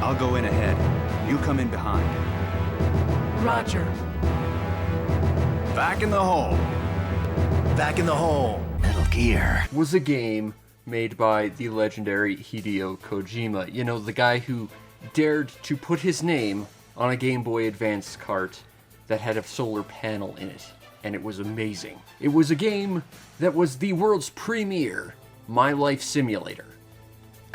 I'll go in ahead. You come in behind. Roger. Back in the hole. Back in the hole. Metal Gear was a game made by the legendary Hideo Kojima. You know, the guy who dared to put his name on a Game Boy Advance cart that had a solar panel in it. And it was amazing. It was a game that was the world's premiere My Life Simulator.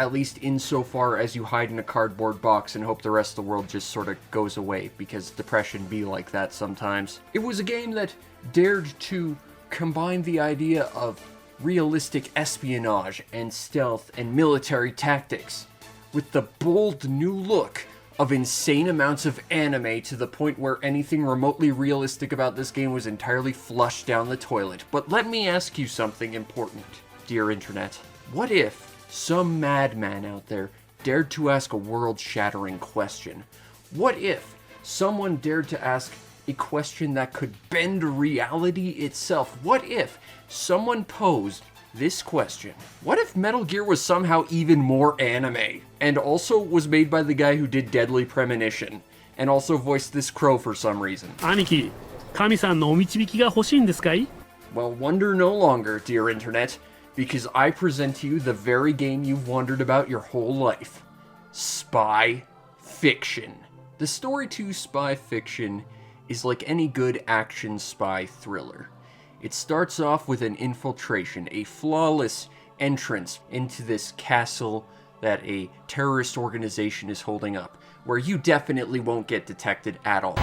At least insofar as you hide in a cardboard box and hope the rest of the world just sort of goes away, because depression be like that sometimes. It was a game that dared to combine the idea of realistic espionage and stealth and military tactics with the bold new look of insane amounts of anime, to the point where anything remotely realistic about this game was entirely flushed down the toilet. But let me ask you something important, dear internet. What if some madman out there dared to ask a world-shattering question? What if someone dared to ask a question that could bend reality itself? What if someone posed this question? What if Metal Gear was somehow even more anime, and also was made by the guy who did Deadly Premonition, and also voiced this crow for some reason? 兄貴、神さんのお導きが欲しいんですかい? Well, wonder no longer, dear internet, because I present to you the very game you've wondered about your whole life. Spy fiction. The story to spy fiction is like any good action spy thriller. It starts off with an infiltration, a flawless entrance into this castle that a terrorist organization is holding up, where you definitely won't get detected at all.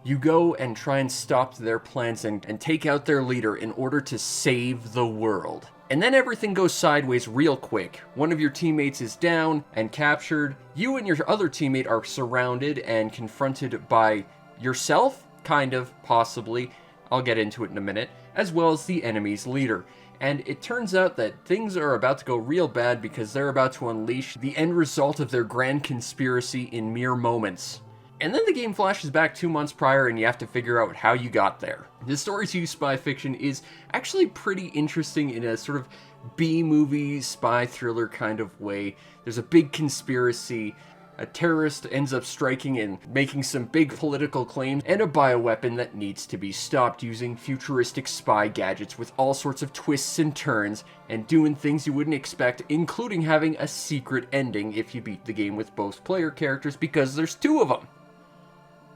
You go and try and stop their plans and take out their leader in order to save the world. And then everything goes sideways real quick. One of your teammates is down and captured. You and your other teammate are surrounded and confronted by yourself, kind of, possibly, I'll get into it in a minute, as well as the enemy's leader. And it turns out that things are about to go real bad because they're about to unleash the end result of their grand conspiracy in mere moments. And then the game flashes back 2 months prior and you have to figure out how you got there. The story to spy fiction is actually pretty interesting in a sort of B-movie spy thriller kind of way. There's a big conspiracy, a terrorist ends up striking and making some big political claims, and a bioweapon that needs to be stopped using futuristic spy gadgets with all sorts of twists and turns, and doing things you wouldn't expect, including having a secret ending if you beat the game with both player characters, because there's 2 of them.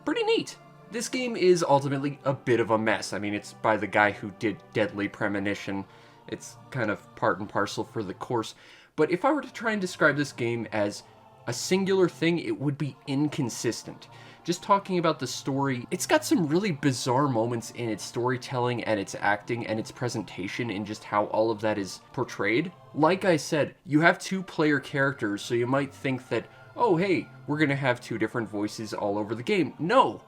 Pretty neat. This game is ultimately a bit of a mess. I mean, it's by the guy who did Deadly Premonition. It's kind of part and parcel for the course. But if I were to try and describe this game as a singular thing, it would be inconsistent. Just talking about the story, it's got some really bizarre moments in its storytelling and its acting and its presentation in just how all of that is portrayed. Like I said, you have 2 player characters, so you might think that, oh hey, we're gonna have 2 different voices all over the game. No.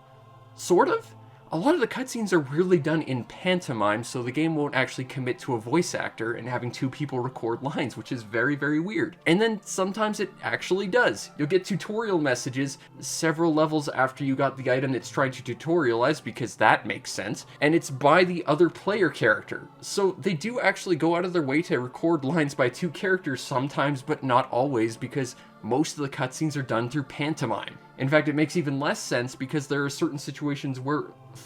Sort of. A lot of the cutscenes are weirdly done in pantomime, so the game won't actually commit to a voice actor and having 2 people record lines, which is very, very weird. And then sometimes it actually does. You'll get tutorial messages several levels after you got the item it's trying to tutorialize, because that makes sense, and it's by the other player character. So they do actually go out of their way to record lines by 2 characters sometimes, but not always, because most of the cutscenes are done through pantomime. In fact, it makes even less sense because there are certain situations where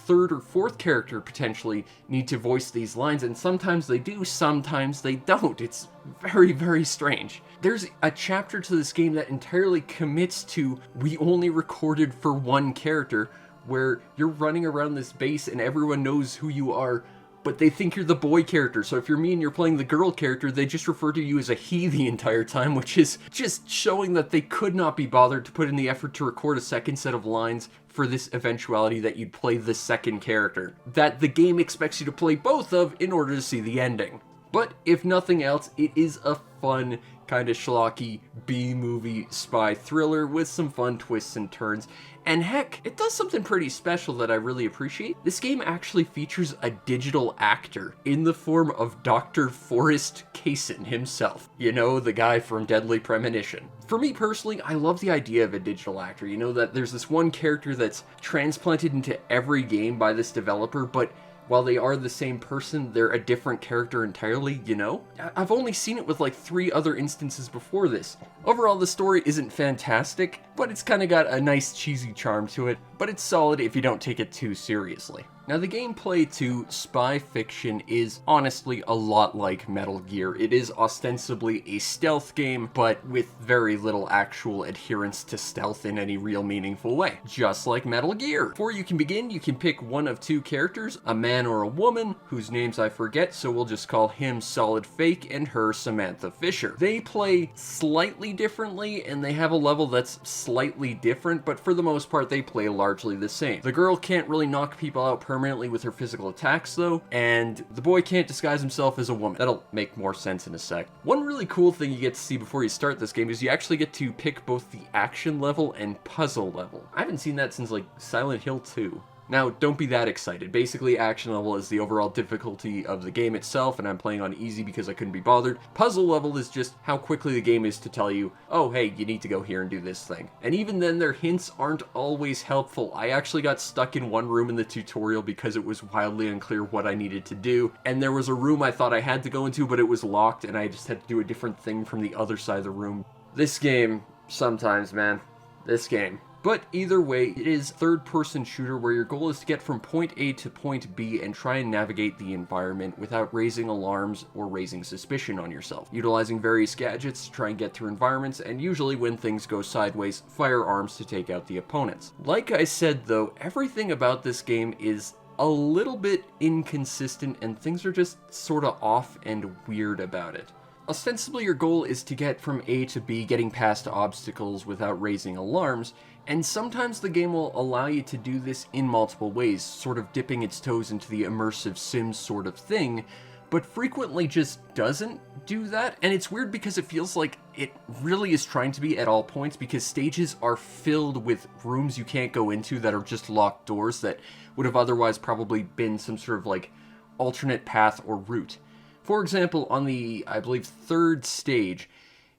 3rd or 4th character potentially need to voice these lines, and sometimes they do, sometimes they don't. It's very, very strange. There's a chapter to this game that entirely commits to, we only recorded for 1 character, where you're running around this base and everyone knows who you are, but they think you're the boy character. So if you're me and you're playing the girl character, they just refer to you as a he the entire time, which is just showing that they could not be bothered to put in the effort to record a second set of lines for this eventuality that you'd play the second character, that the game expects you to play both of in order to see the ending. But if nothing else, it is a fun, kind of schlocky B-movie spy thriller with some fun twists and turns. And heck, it does something pretty special that I really appreciate. This game actually features a digital actor in the form of Dr. Forrest Kaysen himself. You know, the guy from Deadly Premonition. For me personally, I love the idea of a digital actor. You know, that there's this one character that's transplanted into every game by this developer, but while they are the same person, they're a different character entirely, you know? I've only seen it with like 3 other instances before this. Overall, the story isn't fantastic, but it's kind of got a nice cheesy charm to it, but it's solid if you don't take it too seriously. Now, the gameplay to Spy Fiction is honestly a lot like Metal Gear. It is ostensibly a stealth game, but with very little actual adherence to stealth in any real meaningful way, just like Metal Gear. Before you can begin, you can pick one of 2 characters, a man or a woman, whose names I forget, so we'll just call him Solid Fake and her Samantha Fisher. They play slightly differently, and they have a level that's slightly different, but for the most part, they play largely the same. The girl can't really knock people out permanently with her physical attacks though, and the boy can't disguise himself as a woman. That'll make more sense in a sec. One really cool thing you get to see before you start this game is you actually get to pick both the action level and puzzle level. I haven't seen that since like Silent Hill 2. Now, don't be that excited. Basically, action level is the overall difficulty of the game itself, and I'm playing on easy because I couldn't be bothered. Puzzle level is just how quickly the game is to tell you, oh, hey, you need to go here and do this thing. And even then, their hints aren't always helpful. I actually got stuck in one room in the tutorial because it was wildly unclear what I needed to do, and there was a room I thought I had to go into, but it was locked, and I just had to do a different thing from the other side of the room. This game, sometimes, man. This game. But either way, it is a third-person shooter where your goal is to get from point A to point B and try and navigate the environment without raising alarms or raising suspicion on yourself, utilizing various gadgets to try and get through environments, and usually when things go sideways, firearms to take out the opponents. Like I said though, everything about this game is a little bit inconsistent and things are just sorta off and weird about it. Ostensibly your goal is to get from A to B, getting past obstacles without raising alarms, and sometimes the game will allow you to do this in multiple ways, sort of dipping its toes into the immersive Sims sort of thing, but frequently just doesn't do that, and it's weird because it feels like it really is trying to be at all points because stages are filled with rooms you can't go into that are just locked doors that would have otherwise probably been some sort of like alternate path or route. For example, on the, I believe, 3rd stage,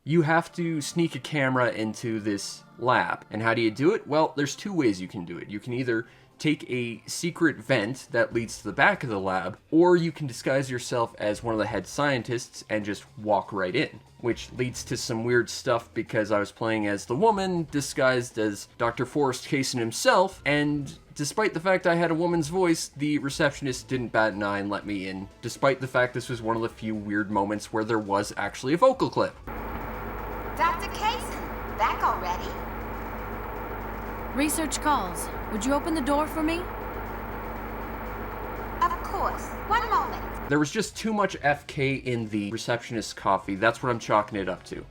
you have to sneak a camera into this lab. And how do you do it? Well, there's 2 ways you can do it. You can either take a secret vent that leads to the back of the lab, or you can disguise yourself as one of the head scientists and just walk right in. Which leads to some weird stuff because I was playing as the woman disguised as Dr. Forrest Kaysen himself, and despite the fact I had a woman's voice, the receptionist didn't bat an eye and let me in, despite the fact this was one of the few weird moments where there was actually a vocal clip. Dr. Kaysen, back already? Research calls. Would you open the door for me? Of course. One moment. There was just too much FK in the receptionist's coffee. That's what I'm chalking it up to.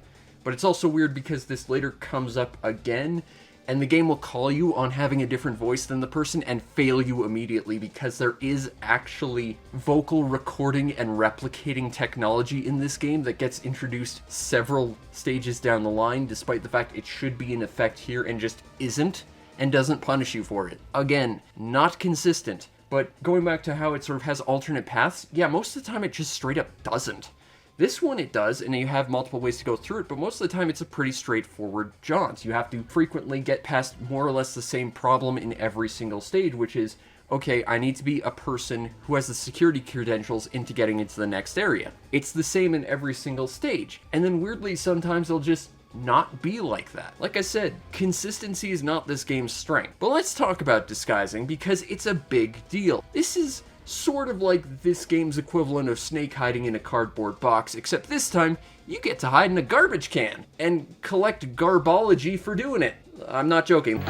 But it's also weird because this later comes up again, and the game will call you on having a different voice than the person and fail you immediately because there is actually vocal recording and replicating technology in this game that gets introduced several stages down the line, despite the fact it should be in effect here and just isn't, and doesn't punish you for it. Again, not consistent. But going back to how it sort of has alternate paths, yeah, most of the time it just straight up doesn't. This one it does, and you have multiple ways to go through it, but most of the time it's a pretty straightforward jaunt. You have to frequently get past more or less the same problem in every single stage, which is, okay, I need to be a person who has the security credentials into getting into the next area. It's the same in every single stage. And then weirdly, sometimes they'll just not be like that. Like I said, consistency is not this game's strength. But let's talk about disguising because it's a big deal. This is sort of like this game's equivalent of Snake hiding in a cardboard box, except this time you get to hide in a garbage can and collect garbology for doing it. I'm not joking.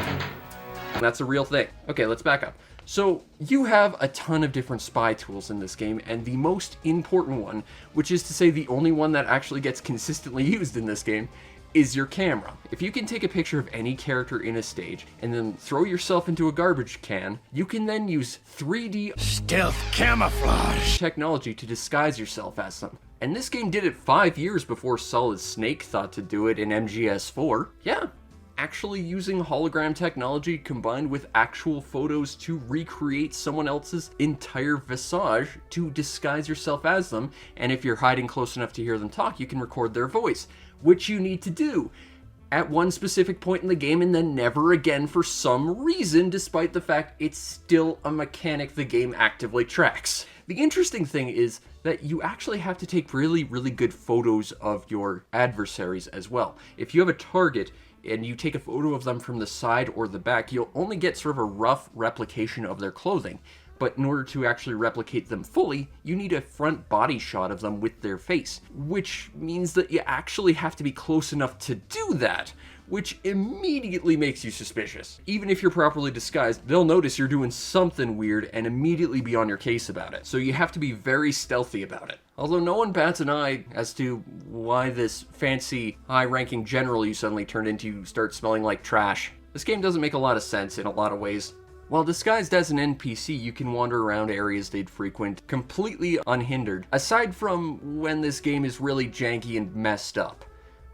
That's a real thing. Okay, let's back up. So you have a ton of different spy tools in this game, and the most important one, which is to say the only one that actually gets consistently used in this game, is your camera. If you can take a picture of any character in a stage and then throw yourself into a garbage can, you can then use 3D Stealth camouflage technology to disguise yourself as them. And this game did it 5 years before Solid Snake thought to do it in MGS4. Yeah, actually using hologram technology combined with actual photos to recreate someone else's entire visage to disguise yourself as them, and if you're hiding close enough to hear them talk, you can record their voice, which you need to do. at one specific point in the game and then never again for some reason, despite the fact it's still a mechanic the game actively tracks. The interesting thing is that you actually have to take really, really good photos of your adversaries as well. If you have a target and you take a photo of them from the side or the back, you'll only get sort of a rough replication of their clothing. But in order to actually replicate them fully, you need a front body shot of them with their face, which means that you actually have to be close enough to do that, which immediately makes you suspicious. Even if you're properly disguised, they'll notice you're doing something weird and immediately be on your case about it. So you have to be very stealthy about it. Although no one bats an eye as to why this fancy, high-ranking general you suddenly turned into starts smelling like trash. This game doesn't make a lot of sense in a lot of ways. While disguised as an NPC, you can wander around areas they'd frequent completely unhindered, aside from when this game is really janky and messed up.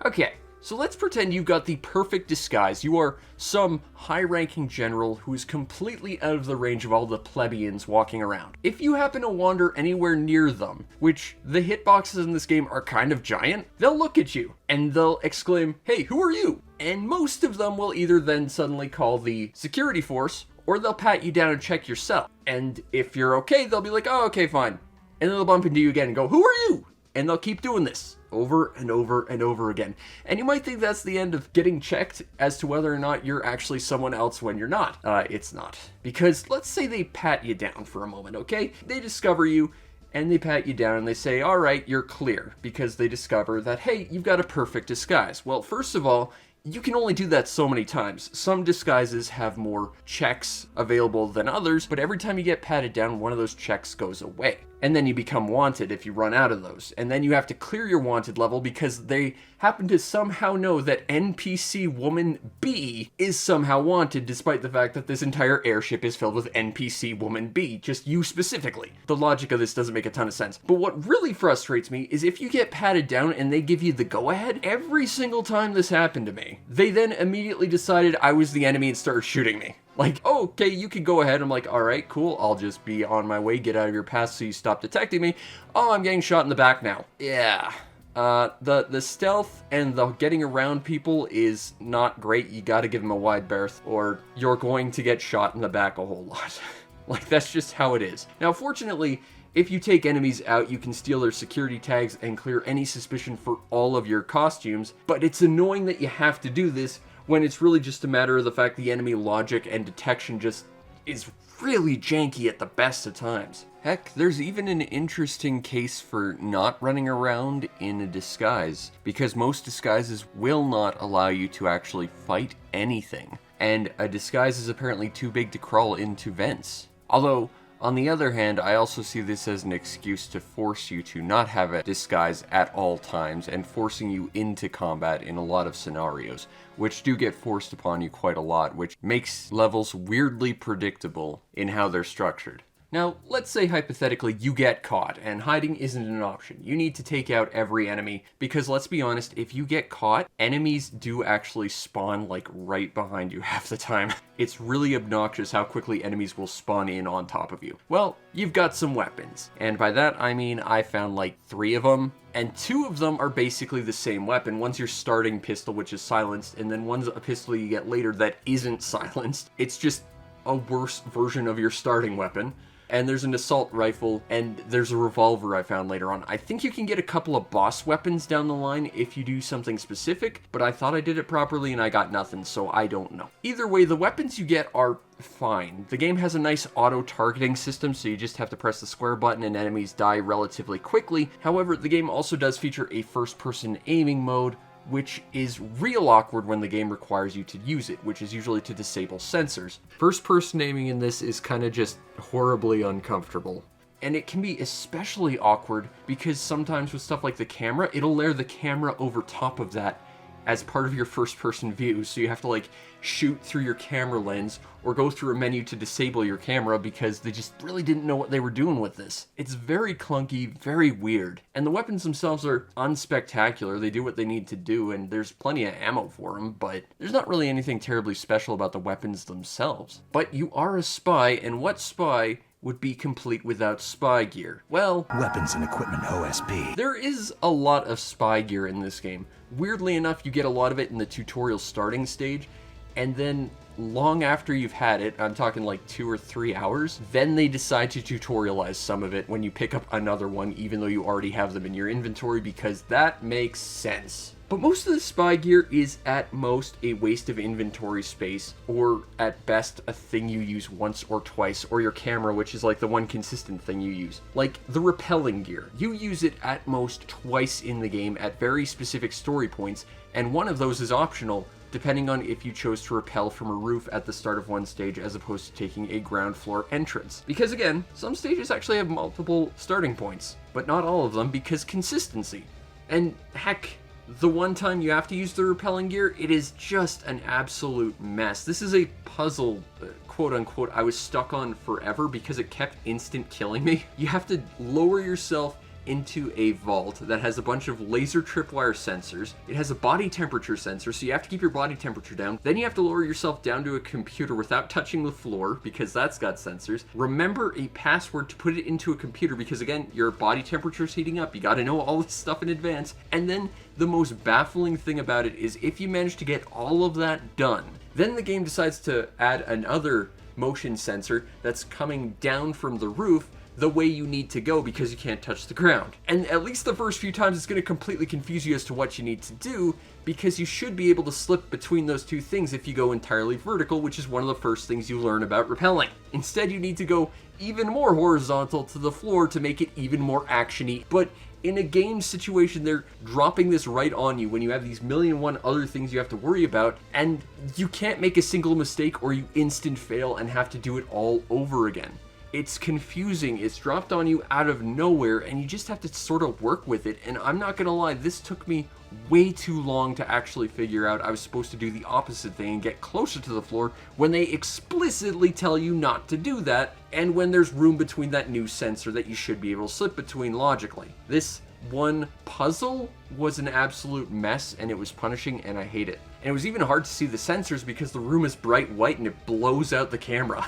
Okay, so let's pretend you've got the perfect disguise. You are some high-ranking general who is completely out of the range of all the plebeians walking around. If you happen to wander anywhere near them, which the hitboxes in this game are kind of giant, they'll look at you and they'll exclaim, "Hey, who are you?" And most of them will either then suddenly call the security force, or they'll pat you down and check your cell. And if you're okay, they'll be like, "Oh, okay, fine." And then they'll bump into you again and go, "Who are you?" And they'll keep doing this over and over and over again. And you might think that's the end of getting checked as to whether or not you're actually someone else when you're not. It's not. Because let's say they pat you down for a moment, okay? They discover you, and they pat you down and they say, "All right, you're clear," because they discover that, hey, you've got a perfect disguise. Well, first of all, you can only do that so many times. Some disguises have more checks available than others, but every time you get patted down, one of those checks goes away. And then you become wanted if you run out of those. And then you have to clear your wanted level because they happen to somehow know that NPC Woman B is somehow wanted, despite the fact that this entire airship is filled with NPC Woman B, just you specifically. The logic of this doesn't make a ton of sense. But what really frustrates me is if you get patted down and they give you the go-ahead, every single time this happened to me, they then immediately decided I was the enemy and started shooting me. Like, "Oh, okay, you can go ahead." I'm like, "All right, cool. I'll just be on my way. Get out of your path so you stop detecting me." "Oh, I'm getting shot in the back now." Yeah. The stealth and the getting around people is not great. You gotta give them a wide berth or you're going to get shot in the back a whole lot. Like, that's just how it is. Now, fortunately, if you take enemies out, you can steal their security tags and clear any suspicion for all of your costumes, but it's annoying that you have to do this when it's really just a matter of the fact the enemy logic and detection just is really janky at the best of times. Heck, there's even an interesting case for not running around in a disguise, because most disguises will not allow you to actually fight anything, and a disguise is apparently too big to crawl into vents. Although, on the other hand, I also see this as an excuse to force you to not have a disguise at all times and forcing you into combat in a lot of scenarios, which do get forced upon you quite a lot, which makes levels weirdly predictable in how they're structured. Now, let's say hypothetically you get caught, and hiding isn't an option. You need to take out every enemy, because let's be honest, if you get caught, enemies do actually spawn like right behind you half the time. It's really obnoxious how quickly enemies will spawn in on top of you. Well, you've got some weapons, and by that I mean I found like 3 of them, and 2 of them are basically the same weapon. One's your starting pistol, which is silenced, and then one's a pistol you get later that isn't silenced. It's just a worse version of your starting weapon. And there's an assault rifle, and there's a revolver I found later on. I think you can get a couple of boss weapons down the line if you do something specific, but I thought I did it properly and I got nothing, so I don't know. Either way, the weapons you get are fine. The game has a nice auto-targeting system, so you just have to press the square button and enemies die relatively quickly. However, the game also does feature a first-person aiming mode, which is real awkward when the game requires you to use it, which is usually to disable sensors. First-person aiming in this is kind of just horribly uncomfortable. And it can be especially awkward because sometimes with stuff like the camera, it'll layer the camera over top of that as part of your first-person view, so you have to like shoot through your camera lens or go through a menu to disable your camera because they just really didn't know what they were doing with this. It's very clunky, very weird, and the weapons themselves are unspectacular. They do what they need to do, and there's plenty of ammo for them, but there's not really anything terribly special about the weapons themselves. But you are a spy, and what spy would be complete without spy gear. Well, Weapons and equipment OSP. there is a lot of spy gear in this game. Weirdly enough, you get a lot of it in the tutorial starting stage, and then long after you've had it, I'm talking like 2 or 3 hours, then they decide to tutorialize some of it when you pick up another one, even though you already have them in your inventory, because that makes sense. But most of the spy gear is at most a waste of inventory space, or at best a thing you use once or twice, or your camera, which is like the one consistent thing you use. Like the repelling gear. You use it at most twice in the game at very specific story points, and one of those is optional, depending on if you chose to rappel from a roof at the start of one stage as opposed to taking a ground floor entrance. Because again, some stages actually have multiple starting points, but not all of them because consistency. And heck, the one time you have to use the repelling gear, it is just an absolute mess. This is a puzzle, quote unquote, I was stuck on forever because it kept instant killing me. You have to lower yourself into a vault that has a bunch of laser tripwire sensors. It has a body temperature sensor, so you have to keep your body temperature down. Then you have to lower yourself down to a computer without touching the floor, because that's got sensors. Remember a password to put it into a computer, because again, your body temperature is heating up. You gotta know all this stuff in advance. And then the most baffling thing about it is if you manage to get all of that done, then the game decides to add another motion sensor that's coming down from the roof the way you need to go because you can't touch the ground. And at least the first few times it's going to completely confuse you as to what you need to do, because you should be able to slip between those two things if you go entirely vertical, which is one of the first things you learn about rappelling. Instead, you need to go even more horizontal to the floor to make it even more actiony. But in a game situation, they're dropping this right on you when you have these million and one other things you have to worry about, and you can't make a single mistake or you instant fail and have to do it all over again. It's confusing, it's dropped on you out of nowhere, and you just have to sort of work with it. And I'm not gonna lie, this took me way too long to actually figure out I was supposed to do the opposite thing and get closer to the floor when they explicitly tell you not to do that, and when there's room between that new sensor that you should be able to slip between logically. This one puzzle was an absolute mess, and it was punishing, and I hate it. And it was even hard to see the sensors because the room is bright white and it blows out the camera.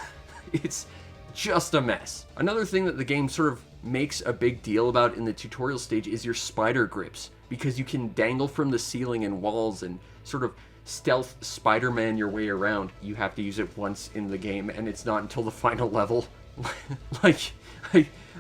It's just a mess. Another thing that the game sort of makes a big deal about in the tutorial stage is your spider grips, because you can dangle from the ceiling and walls and sort of stealth Spider-Man your way around. You have to use it once in the game, and it's not until the final level. Like,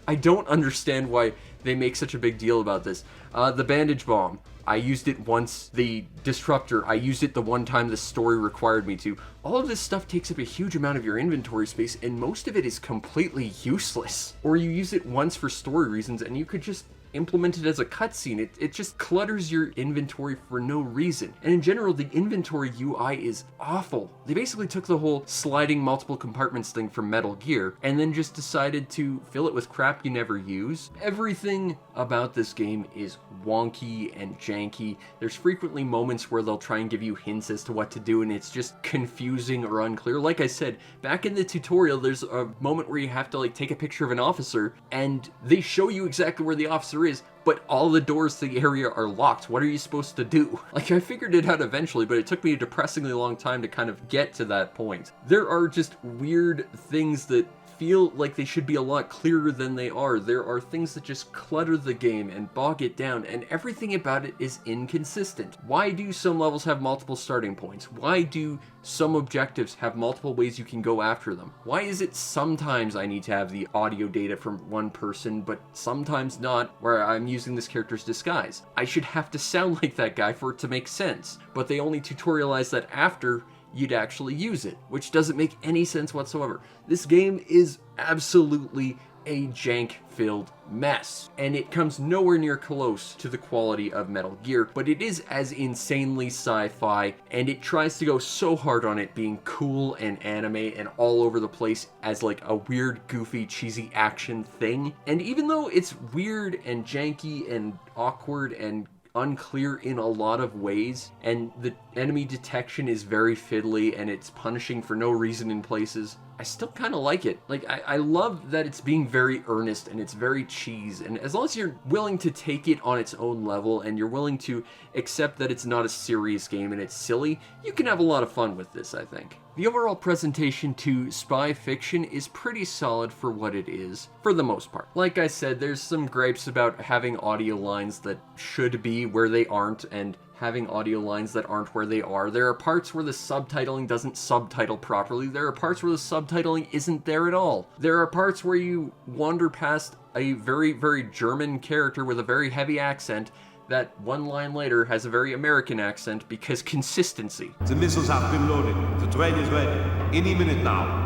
I don't understand why they make such a big deal about this. The bandage bomb, I used it once. The disruptor, I used it the one time the story required me to. All of this stuff takes up a huge amount of your inventory space, and most of it is completely useless. Or you use it once for story reasons, and you could just implement it as a cutscene. It just clutters your inventory for no reason. And in general, the inventory UI is awful. They basically took the whole sliding multiple compartments thing from Metal Gear and then just decided to fill it with crap you never use. Everything about this game is wonky and janky. There's frequently moments where they'll try and give you hints as to what to do, and it's just confusing or unclear. Like I said, back in the tutorial, there's a moment where you have to like take a picture of an officer, and they show you exactly where the officer is, but all the doors to the area are locked. What are you supposed to do? Like, I figured it out eventually, but it took me a depressingly long time to kind of get to that point. There are just weird things that feel like they should be a lot clearer than they are. There are things that just clutter the game and bog it down, and everything about it is inconsistent. Why do some levels have multiple starting points? Why do some objectives have multiple ways you can go after them? Why is it sometimes I need to have the audio data from one person, but sometimes not, where I'm using this character's disguise? I should have to sound like that guy for it to make sense, but they only tutorialize that after you'd actually use it, which doesn't make any sense whatsoever. This game is absolutely a jank-filled mess, and it comes nowhere near close to the quality of Metal Gear, but it is as insanely sci-fi, and it tries to go so hard on it being cool and anime and all over the place as like a weird, goofy, cheesy action thing. And even though it's weird and janky and awkward and unclear in a lot of ways, and the enemy detection is very fiddly and it's punishing for no reason in places, I still kind of like it. Like, I love that it's being very earnest and it's very cheese, and as long as you're willing to take it on its own level and you're willing to accept that it's not a serious game and it's silly, you can have a lot of fun with this, I think. The overall presentation to spy fiction is pretty solid for what it is, for the most part. Like I said, there's some gripes about having audio lines that should be where they aren't, and having audio lines that aren't where they are. There are parts where the subtitling doesn't subtitle properly. There are parts where the subtitling isn't there at all. There are parts where you wander past a very, very German character with a very heavy accent that one line later has a very American accent because consistency. The missiles have been loaded. The train is ready. Any minute now.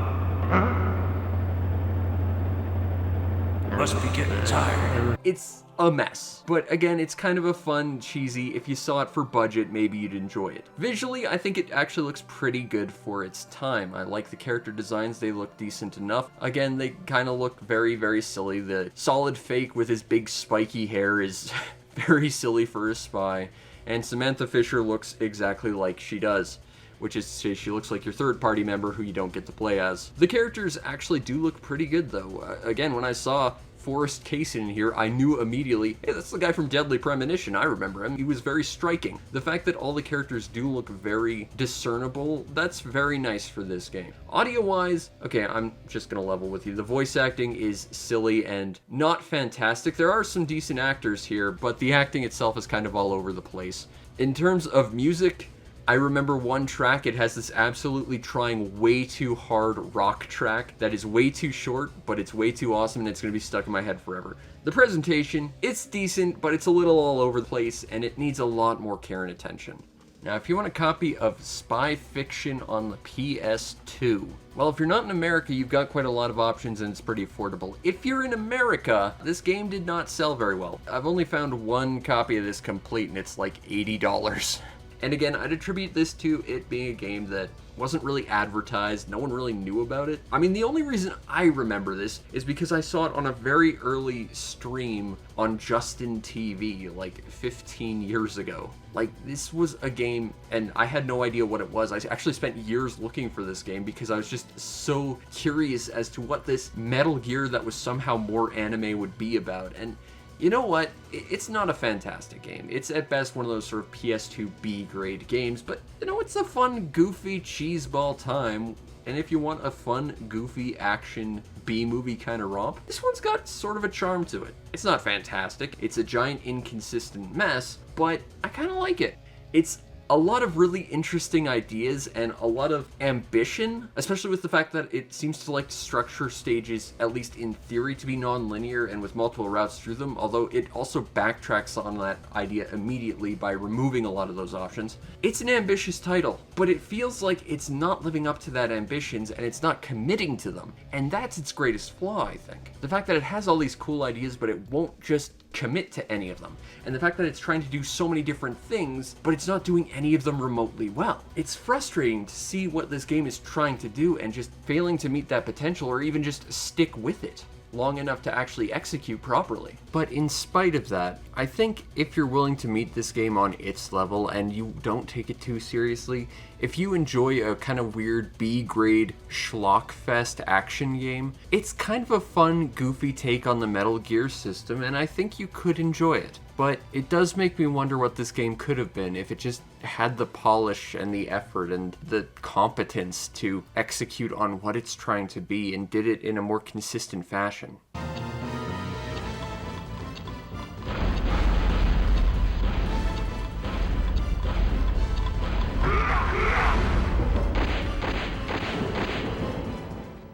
Must be getting tired. It's a mess. But again, it's kind of a fun, cheesy, if you saw it for budget, maybe you'd enjoy it. Visually, I think it actually looks pretty good for its time. I like the character designs, they look decent enough. Again, they kind of look very, very silly. The solid fake with his big spiky hair is very silly for a spy. And Samantha Fisher looks exactly like she does, which is to say she looks like your third-party member who you don't get to play as. The characters actually do look pretty good, though. Again, when I saw Forrest Kaysen in here, I knew immediately, hey, that's the guy from Deadly Premonition, I remember him. He was very striking. The fact that all the characters do look very discernible, that's very nice for this game. Audio-wise, okay, I'm just gonna level with you. The voice acting is silly and not fantastic. There are some decent actors here, but the acting itself is kind of all over the place. In terms of music, I remember one track, it has this absolutely trying way too hard rock track that is way too short, but it's way too awesome and it's going to be stuck in my head forever. The presentation, it's decent, but it's a little all over the place and it needs a lot more care and attention. Now, if you want a copy of Spy Fiction on the PS2, well, if you're not in America, you've got quite a lot of options and it's pretty affordable. If you're in America, this game did not sell very well. I've only found one copy of this complete and it's like $80. And again, I'd attribute this to it being a game that wasn't really advertised, no one really knew about it. I mean, the only reason I remember this is because I saw it on a very early stream on Justin TV, like 15 years ago. Like, this was a game, and I had no idea what it was. I actually spent years looking for this game because I was just so curious as to what this Metal Gear that was somehow more anime would be about. And you know what? It's not a fantastic game. It's at best one of those sort of PS2 B-grade games, but you know, it's a fun, goofy cheeseball time. And if you want a fun, goofy action B-movie kind of romp, this one's got sort of a charm to it. It's not fantastic. It's a giant inconsistent mess, but I kind of like it. It's a lot of really interesting ideas and a lot of ambition, especially with the fact that it seems to like to structure stages, at least in theory, to be non-linear and with multiple routes through them, although it also backtracks on that idea immediately by removing a lot of those options. It's an ambitious title, but it feels like it's not living up to that ambitions and it's not committing to them, and that's its greatest flaw, I think. The fact that it has all these cool ideas, but it won't just commit to any of them. And the fact that it's trying to do so many different things, but it's not doing any of them remotely well. It's frustrating to see what this game is trying to do and just failing to meet that potential or even just stick with it long enough to actually execute properly. But in spite of that, I think if you're willing to meet this game on its level and you don't take it too seriously, if you enjoy a kind of weird B-grade schlockfest action game, it's kind of a fun, goofy take on the Metal Gear system, and I think you could enjoy it. But it does make me wonder what this game could have been if it just had the polish and the effort and the competence to execute on what it's trying to be and did it in a more consistent fashion.